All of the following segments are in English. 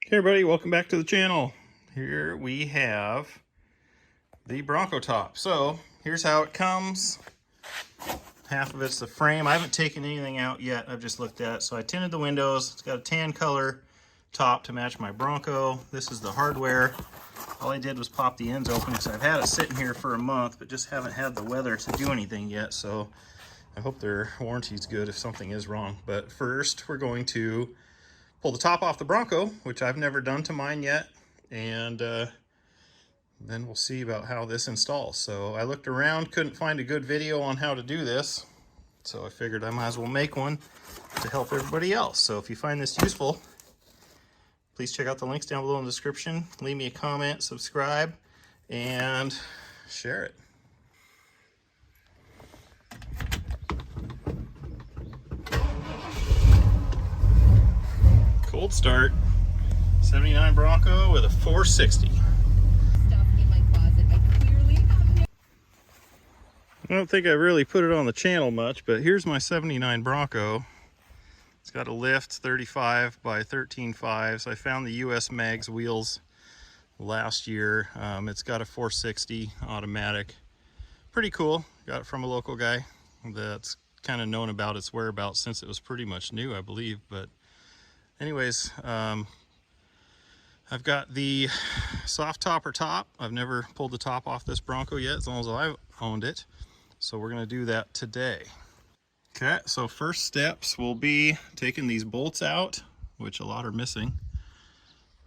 Hey everybody, welcome back to the channel. Here we have the Bronco top. So here's how it comes. Half of it's the frame. I haven't taken anything out yet, I've just looked at it. So I tinted the windows. It's got a tan color top to match my Bronco. This is the hardware. All I did was pop the ends open because I've had it sitting here for a month, but just haven't had the weather to do anything yet. So I hope their warranty's good if something is wrong. But first we're going to pull the top off the Bronco, which I've never done to mine yet, and then we'll see about how this installs. So I looked around, couldn't find a good video on how to do this, so I figured I might as well make one to help everybody else. So if you find this useful, please check out the links down below in the description, leave me a comment, subscribe, and share it. Cold start, 79 Bronco with a 460. I don't think I really put it on the channel much, but here's my 79 Bronco. It's got a lift 35 by 13.5. So I found the US Mags wheels last year. It's got a 460 automatic. Pretty cool. Got it from a local guy that's kind of known about its whereabouts since it was pretty much new, I believe. But anyways, I've got the Softopper top. I've never pulled the top off this Bronco yet, as long as I've owned it. So we're gonna do that today. Okay, so first steps will be taking these bolts out, which a lot are missing.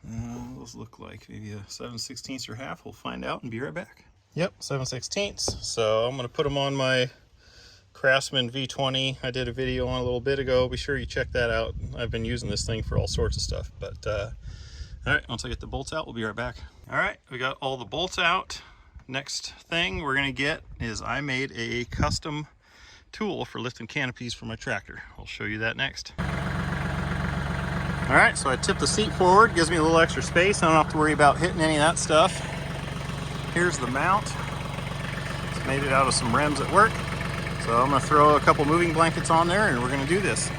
Those look like maybe a 7/16 or half. We'll find out and be right back. Yep, 7/16. So I'm gonna put them on my Craftsman V20. I did a video on a little bit ago. Be sure you check that out. I've been using this thing for all sorts of stuff. But all right, once I get the bolts out, we'll be right back. All right, we got all the bolts out. Next thing we're gonna get is I made a custom tool for lifting canopies for my tractor. I'll show you that next. All right, so I tip the seat forward, gives me a little extra space. I don't have to worry about hitting any of that stuff. Here's the mount. Just made it out of some rims at work. So I'm gonna throw a couple moving blankets on there and we're gonna do this.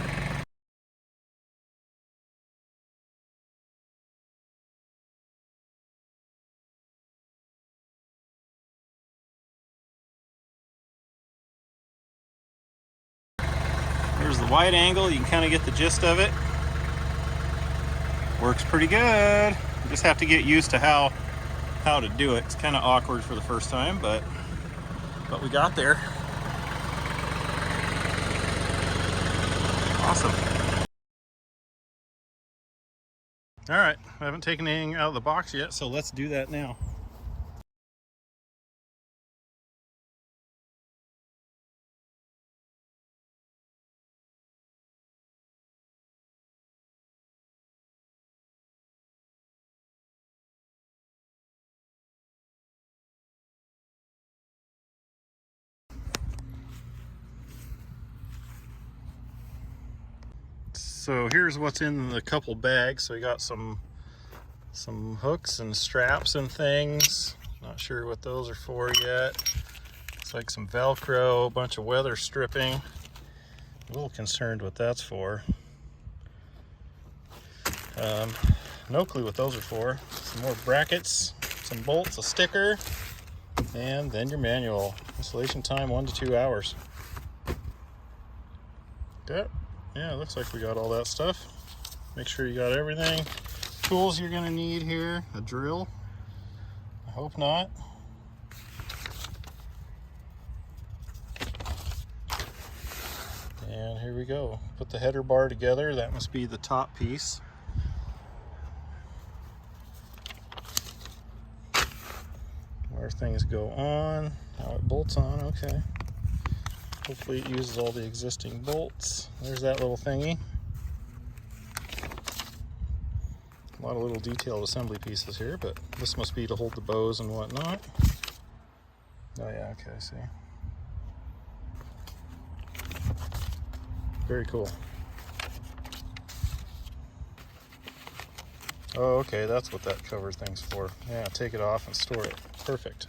Here's the wide angle, you can kind of get the gist of it. Works pretty good. You just have to get used to how to do it. It's kind of awkward for the first time, but we got there. Awesome. All right, I haven't taken anything out of the box yet, so let's do that now. So here's what's in the couple bags. So we got some hooks and straps and things. Not sure what those are for yet. Looks like some Velcro, a bunch of weather stripping. A little concerned what that's for. No clue what those are for. Some more brackets, some bolts, a sticker, and then your manual. Installation time 1 to 2 hours. Okay. Yeah, it looks like we got all that stuff. Make sure you got everything. Tools you're gonna need here, a drill. I hope not. And here we go. Put the header bar together. That must be the top piece. Where things go on, how it bolts on, okay. Hopefully it uses all the existing bolts. There's that little thingy. A lot of little detailed assembly pieces here, but this must be to hold the bows and whatnot. Oh yeah, okay, I see. Very cool. Oh, okay, that's what that cover thing's for. Yeah, take it off and store it. Perfect.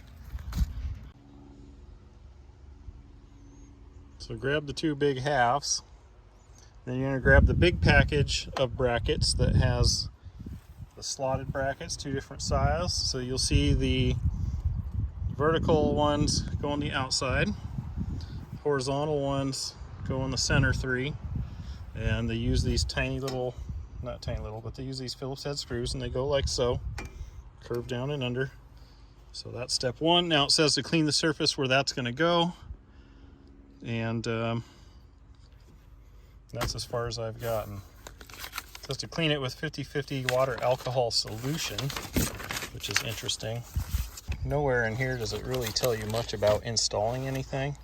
So grab the two big halves. Then you're going to grab the big package of brackets that has the the slotted brackets, two different styles. So you'll see the vertical ones go on the outside, horizontal ones go on the center three, and they use these tiny little, not tiny little, but they use these Phillips head screws, and they go like so, curve down and under. So that's step one. Now it says to clean the surface where that's going to go, and that's as far as I've gotten. It says to clean it with 50/50 water alcohol solution, which is interesting. Nowhere in here does it really tell you much about installing anything.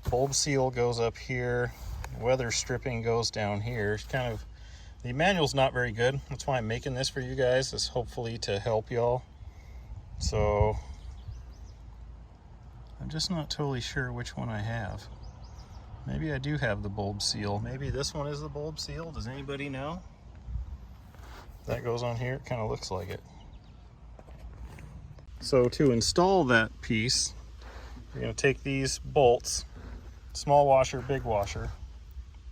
Bulb seal goes up here, weather stripping goes down here. It's kind of, the manual's not very good. That's why I'm making this for you guys, is hopefully to help y'all. So I'm just not totally sure which one I have. Maybe I do have the bulb seal. Maybe this one is the bulb seal. Does anybody know? That goes on here. It kind of looks like it. So to install that piece, you're going to take these bolts, small washer, big washer.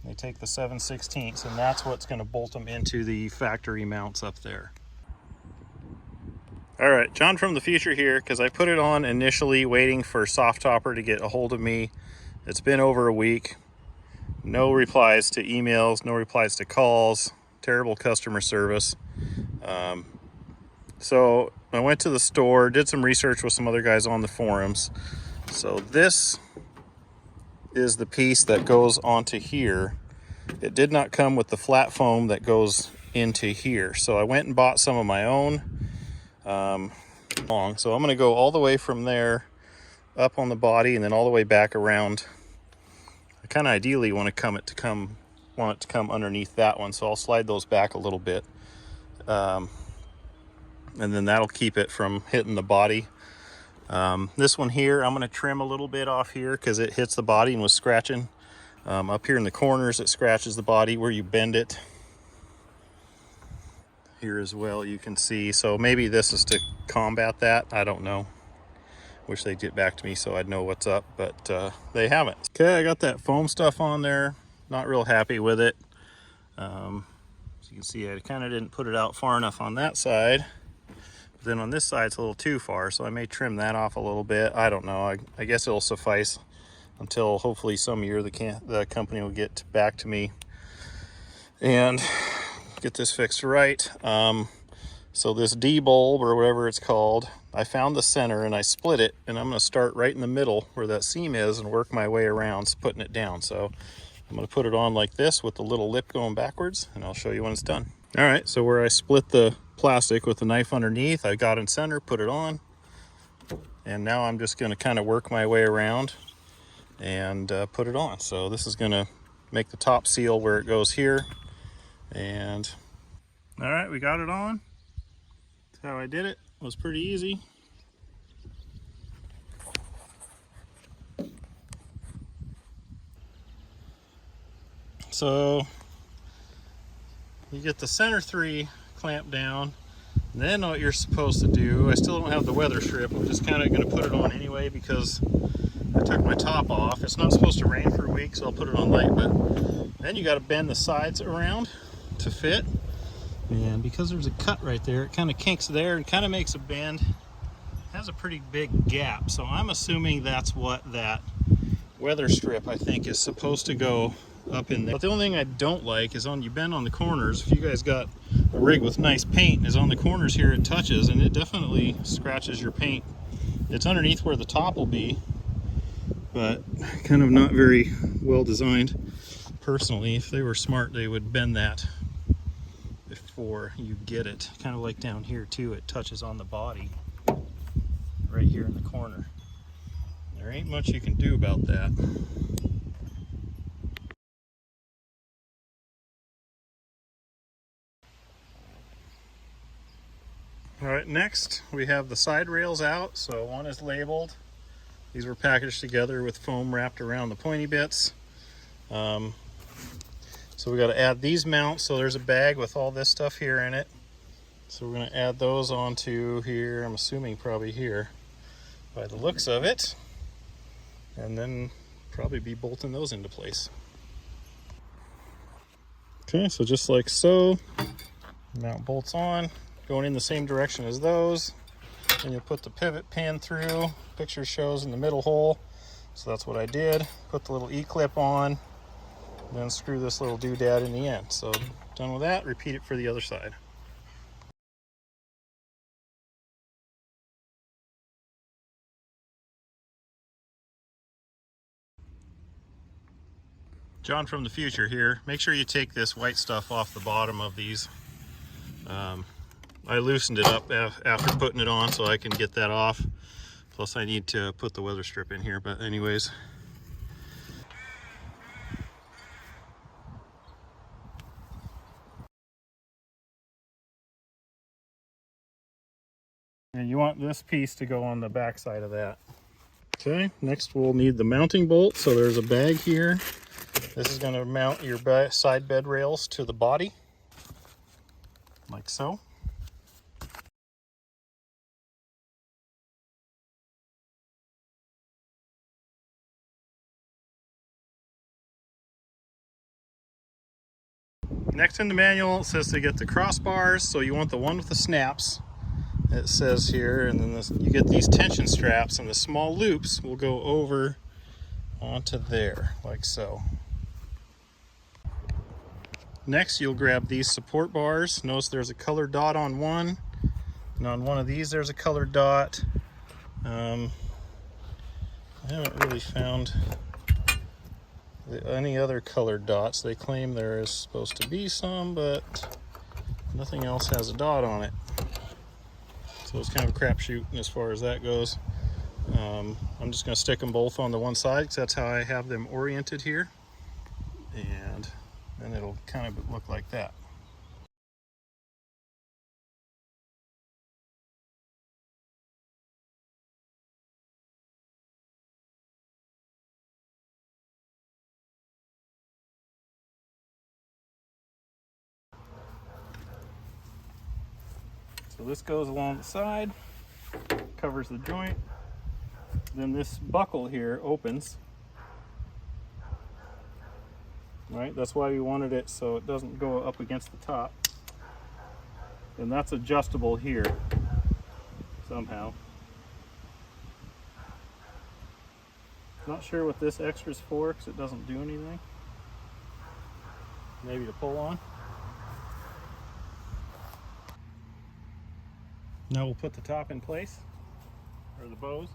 They take the 7/16, and that's what's going to bolt them into the factory mounts up there. All right, John from the future here, because I put it on initially waiting for Softopper to get a hold of me. It's been over a week. No replies to emails, no replies to calls, terrible customer service. So I went to the store, did some research with some other guys on the forums. So this is the piece that goes onto here. It did not come with the flat foam that goes into here. So I went and bought some of my own. So I'm going to go all the way from there up on the body and then all the way back around. I kind of ideally want it to come underneath that one, so I'll slide those back a little bit. And then that'll keep it from hitting the body. This one here, I'm going to trim a little bit off here because it hits the body and was scratching. Up here in the corners, it scratches the body where you bend it. Here as well, you can see. So maybe this is to combat that. I don't know. Wish they'd get back to me so I'd know what's up, but they haven't. Okay, I got that foam stuff on there. Not real happy with it. As you can see, I kind of didn't put it out far enough on that side. Then on this side it's a little too far, so I may trim that off a little bit. I don't know. I guess it'll suffice until hopefully some year the company will get back to me and get this fixed right. So this D bulb or whatever it's called, I found the center and I split it, and I'm going to start right in the middle where that seam is and work my way around putting it down. So I'm going to put it on like this with the little lip going backwards, and I'll show you when it's done. All right, so where I split the plastic with the knife underneath, I got in center, put it on, and now I'm just going to kind of work my way around and put it on. So this is going to make the top seal where it goes here. And all right, we got it on. That's how I did it. It was pretty easy. So you get the center three clamped down, and then what you're supposed to do, I still don't have the weather strip. I'm just kind of going to put it on anyway because I took my top off. It's not supposed to rain for a week, so I'll put it on light, but then you got to bend the sides around to fit. And because there's a cut right there, it kind of kinks there and kind of makes a bend. It has a pretty big gap, so I'm assuming that's what that weather strip, I think, is supposed to go up in there. But the only thing I don't like is you bend on the corners. If you guys got a rig with nice paint, is on the corners here it touches, and it definitely scratches your paint. It's underneath where the top will be, but kind of not very well designed. Personally, if they were smart, they would bend that before you get it. Kind of like down here too, it touches on the body right here in the corner. There ain't much you can do about that. All right, next we have the side rails out. So one is labeled. These were packaged together with foam wrapped around the pointy bits. So we got to add these mounts. So there's a bag with all this stuff here in it. So we're going to add those onto here. I'm assuming probably here by the looks of it. And then probably be bolting those into place. Okay, so just like so, mount bolts on. going in the same direction as those. And you'll put the pivot pin through. Picture shows in the middle hole. So that's what I did. Put the little E-clip on, then screw this little doodad in the end. So done with that, repeat it for the other side. John from the future here. Make sure you take this white stuff off the bottom of these. I loosened it up after putting it on so I can get that off. Plus I need to put the weather strip in here, but anyways. And you want this piece to go on the back side of that. Okay, next we'll need the mounting bolt. So there's a bag here. This is going to mount your side bed rails to the body, like so. Next in the manual it says to get the crossbars, so you want the one with the snaps. It says here, and then you get these tension straps, and the small loops will go over onto there, like so. Next you'll grab these support bars. Notice there's a colored dot on one, and on one of these there's a colored dot. I haven't really found any other colored dots. They claim there is supposed to be some, but nothing else has a dot on it. So it's kind of a crapshoot as far as that goes. I'm just going to stick them both on the one side because that's how I have them oriented here. And then it'll kind of look like that. So this goes along the side, covers the joint. Then this buckle here opens. Right, that's why we wanted it so it doesn't go up against the top. And that's adjustable here somehow. Not sure what this extra's for because it doesn't do anything. Maybe to pull on. Now we'll put the top in place, or the bows.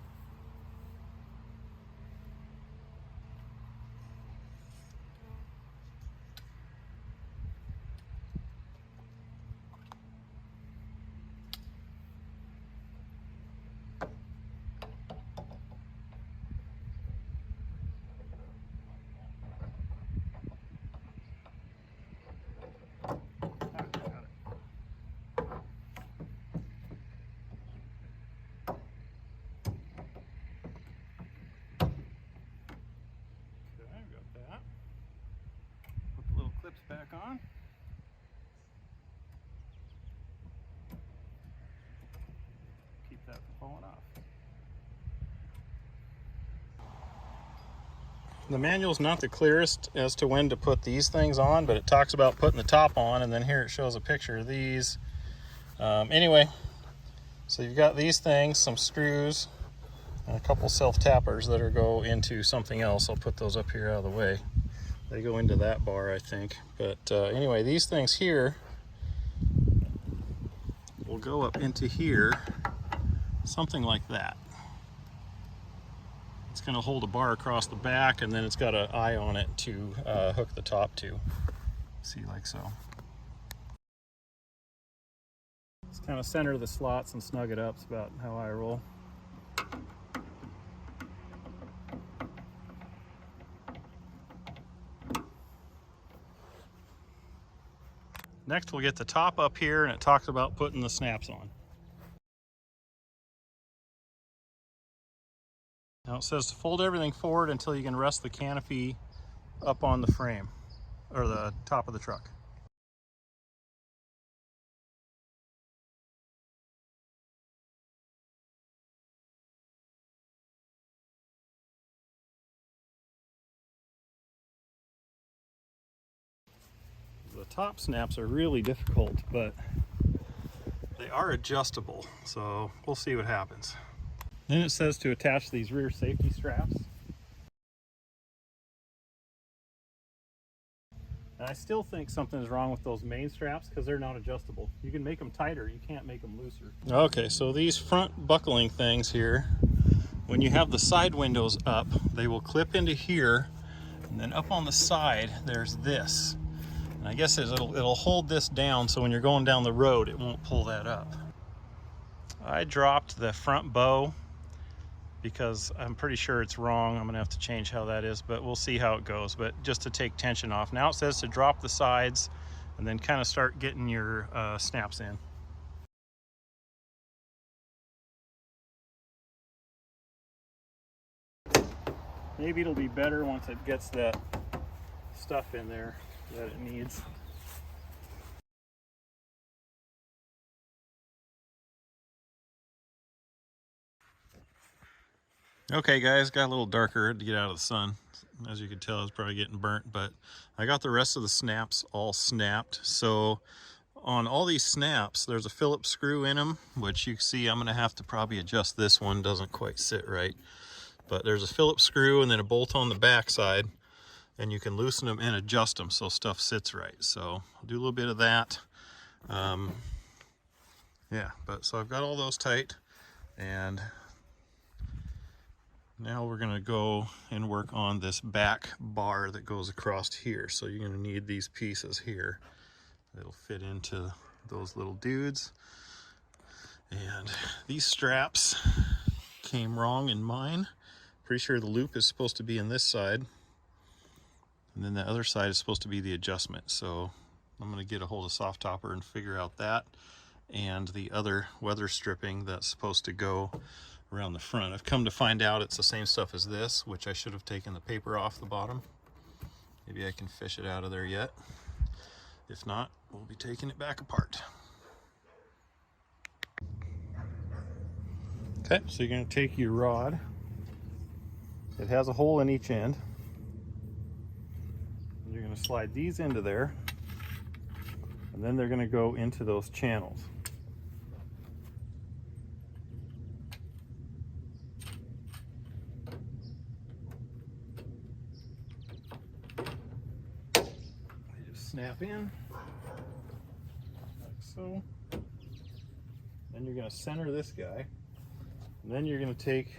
Clips back on. Keep that from falling off. The manual's not the clearest as to when to put these things on, but it talks about putting the top on, and then here it shows a picture of these. Anyway, so you've got these things, some screws, and a couple self-tappers that are go into something else. I'll put those up here out of the way. They go into that bar, I think. But anyway, these things here will go up into here, something like that. It's going to hold a bar across the back, and then it's got an eye on it to hook the top to. See, like so. Just kind of center the slots and snug it up. It's about how I roll. Next we'll get the top up here, and it talks about putting the snaps on. Now it says to fold everything forward until you can rest the canopy up on the frame, or the top of the truck. The top snaps are really difficult, but They are adjustable, so we'll see what happens. Then it says to attach these rear safety straps. And I still think something's wrong with those main straps because they're not adjustable. You can make them tighter, you can't make them looser. Okay, so these front buckling things here, when you have the side windows up, they will clip into here, and then up on the side, there's this. And I guess it'll hold this down so when you're going down the road, it won't pull that up. I dropped the front bow because I'm pretty sure it's wrong. I'm gonna have to change how that is, but we'll see how it goes. But just to take tension off. Now it says to drop the sides and then kind of start getting your snaps in. Maybe it'll be better once it gets that stuff in there that it needs. Okay guys, got a little darker to get out of the sun. As you can tell, it's probably getting burnt, but I got the rest of the snaps all snapped. So on all these snaps, there's a Phillips screw in them, which you see I'm gonna have to probably adjust. This one doesn't quite sit right, but there's a Phillips screw and then a bolt on the back side, and you can loosen them and adjust them so stuff sits right. So I'll do a little bit of that. Yeah, but so I've got all those tight, and now we're gonna go and work on this back bar that goes across here. So you're gonna need these pieces here. It'll fit into those little dudes. And these straps came wrong in mine. Pretty sure the loop is supposed to be in this side, and then the other side is supposed to be the adjustment. So I'm gonna get a hold of Softopper and figure out that, and the other weather stripping that's supposed to go around the front. I've come to find out it's the same stuff as this, which I should have taken the paper off the bottom. Maybe I can fish it out of there yet. If not, we'll be taking it back apart. Okay, so you're going to take your rod. It has a hole in each end. And you're going to slide these into there, and then they're going to go into those channels. Snap in like so. Then you're going to center this guy, and then you're going to take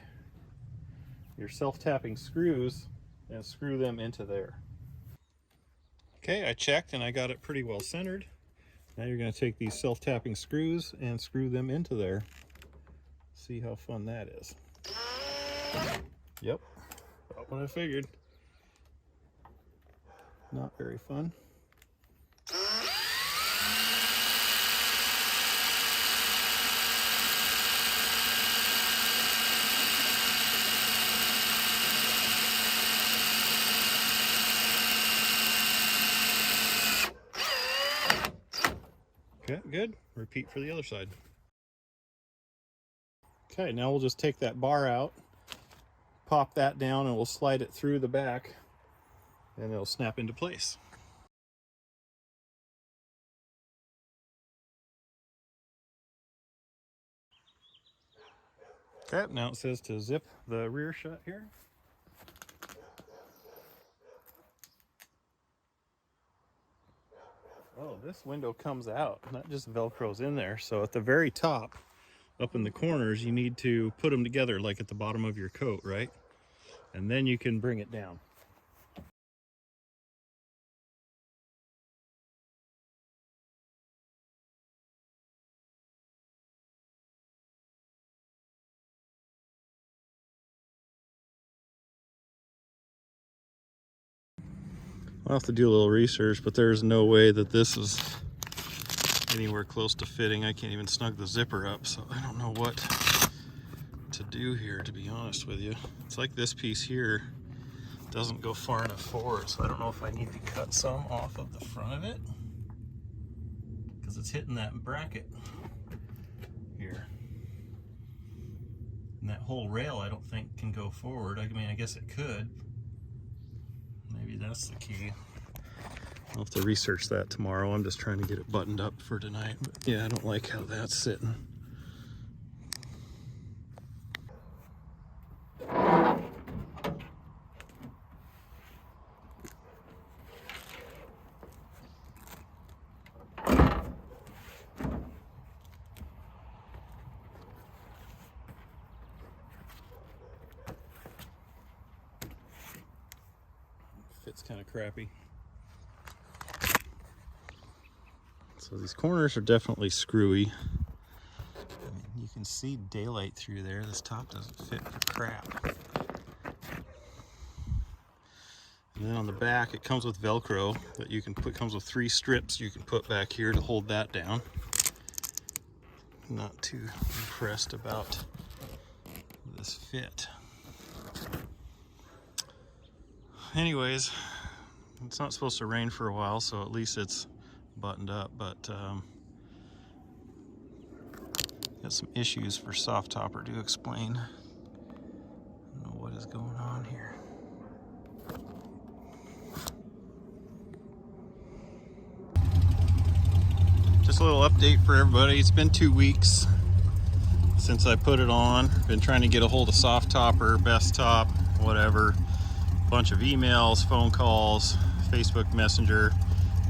your self-tapping screws and screw them into there. Okay, I checked and I got it pretty well centered. Now you're going to take these self-tapping screws and screw them into there. See how fun that is. Yep, about what I figured. Not very fun. Okay, good. Repeat for the other side. Okay, now we'll just take that bar out, pop that down, and we'll slide it through the back, and it'll snap into place. Okay, now it says to zip the rear shut here. Oh, this window comes out, not just Velcro's in there. So at the very top, up in the corners, you need to put them together like at the bottom of your coat, right? And then you can bring it down. I'll have to do a little research, but there's no way that this is anywhere close to fitting. I can't even snug the zipper up, so I don't know what to do here, to be honest with you. It's like this piece here doesn't go far enough forward, so I don't know if I need to cut some off of the front of it, because it's hitting that bracket here. And that whole rail I don't think can go forward. I mean, I guess it could. Maybe that's the key. I'll have to research that tomorrow. I'm just trying to get it buttoned up for tonight. But yeah, I don't like how that's sitting. Fit's kind of crappy. So these corners are definitely screwy. I mean, you can see daylight through there. This top doesn't fit for crap. And then on the back, it comes with Velcro that you can put. Comes with 3 strips you can put back here to hold that down. Not too impressed about this fit. Anyways, it's not supposed to rain for a while, so at least it's buttoned up, but got some issues for Softopper to explain. I don't know what is going on here. Just a little update for everybody. It's been 2 weeks since I put it on. Been trying to get a hold of Softopper, Bestop, whatever. Bunch of emails, phone calls, Facebook Messenger.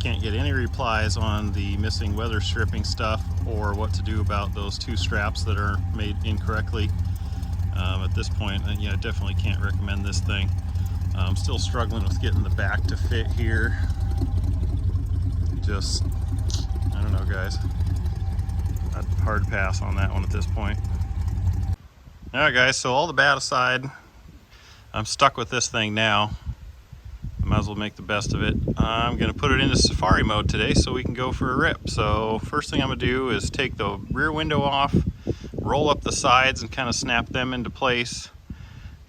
Can't get any replies on the missing weather stripping stuff or what to do about those 2 straps that are made incorrectly. At this point, yeah, I definitely can't recommend this thing. I'm still struggling with getting the back to fit here. Just, I don't know, guys. Hard pass on that one at this point. All right, guys, so all the bad aside, I'm stuck with this thing now. I might as well make the best of it. I'm gonna put it into Safari mode today so we can go for a rip. So first thing I'm gonna do is take the rear window off, roll up the sides and kind of snap them into place,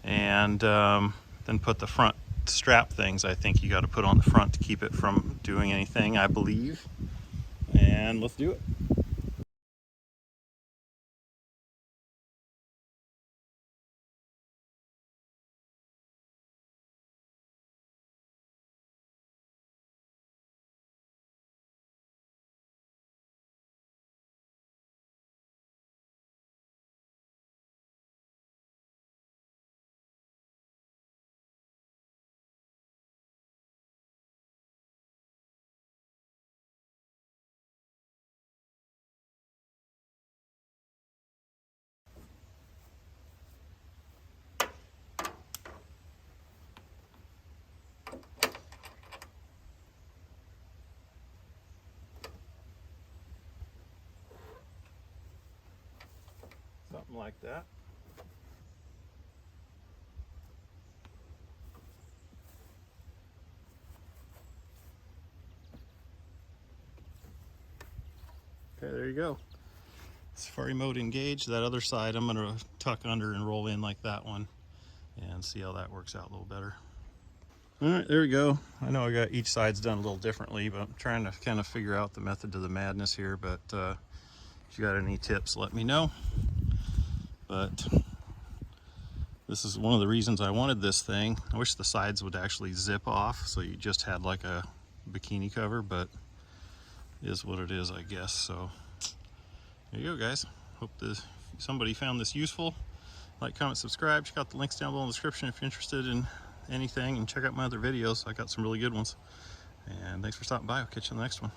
and then put the front strap things I think you got to put on the front to keep it from doing anything, I believe. And let's do it. Something like that. Okay, there you go. Safari mode engaged. That other side I'm going to tuck under and roll in like that one and see how that works out a little better. All right, there we go. I know I got each side's done a little differently, but I'm trying to kind of figure out the method to the madness here. But if you got any tips, let me know. But this is one of the reasons I wanted this thing. I wish the sides would actually zip off so you just had like a bikini cover, but it is what it is, I guess. So there you go, guys. Hope somebody found this useful. Like, comment, subscribe. Check out the links down below in the description if you're interested in anything, and check out my other videos. I got some really good ones. And thanks for stopping by. I'll catch you in the next one.